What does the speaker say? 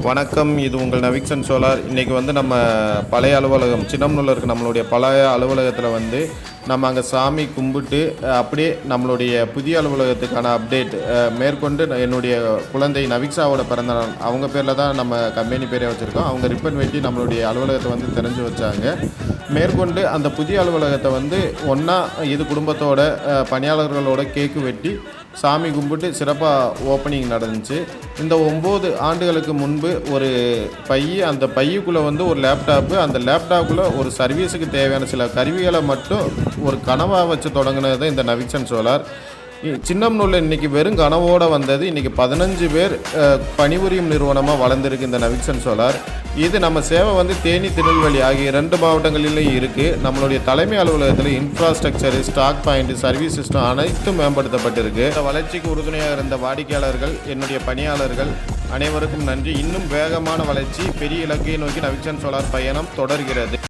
வணக்கம். இது உங்கள் நவிக்சன் சோலார். இன்றைக்கி நம்ம பழைய அலுவலகம் சின்னம்னூரில் இருக்க நம்மளுடைய பழைய அலுவலகத்தில் நம்ம அங்கே சாமி கும்பிட்டு அப்படியே நம்மளுடைய புதிய அலுவலகத்துக்கான அப்டேட் மேற்கொண்டு என்னுடைய குழந்தை நவிக்ஸாவோட பிறந்தநாள் அவங்க பேரில் தான் நம்ம கம்பெனி பேரே வச்சுருக்கோம். அவங்க ரிப்பன் வெட்டி நம்மளுடைய அலுவலகத்தை தெரிஞ்சு வச்சாங்க. மேற்கொண்டு அந்த புதிய அலுவலகத்தை ஒன்றா இது குடும்பத்தோட பணியாளர்களோட கேக்கு வெட்டி சாமி கும்பிட்டு சிறப்பாக ஓப்பனிங் நடந்துச்சு. இந்த 9 ஆண்டுகளுக்கு முன்பு ஒரு அந்த பையுக்குள்ளே ஒரு லேப்டாப்பு, அந்த லேப்டாப்புக்குள்ளே ஒரு சர்வீஸுக்கு தேவையான சில கருவிகளை மட்டும் ஒரு கனவாக வச்சு தொடங்கினது தான் இந்த நவிக்சன் சோலார். சின்னம்னூரில் இன்றைக்கி வெறும் கனவோடு வந்தது. இன்றைக்கி 15 பேர் பணிபுரியும் நிறுவனமாக வளர்ந்துருக்கு இந்த நவிக்சன் சோலார். இது நம்ம சேவை தேனி, திருநெல்வேலி ஆகிய 2 மாவட்டங்களிலும் இருக்குது. நம்மளுடைய தலைமை அலுவலகத்தில் infrastructure, stock point, service system அனைத்தும் மேம்படுத்தப்பட்டிருக்கு. இந்த வளர்ச்சிக்கு உறுதுணையாக இருந்த வாடிக்கையாளர்கள், என்னுடைய பணியாளர்கள் அனைவருக்கும் நன்றி. இன்னும் வேகமான வளர்ச்சி, பெரிய இலக்கையை நோக்கி நவிக்சன் சோலார் பயணம் தொடர்கிறது.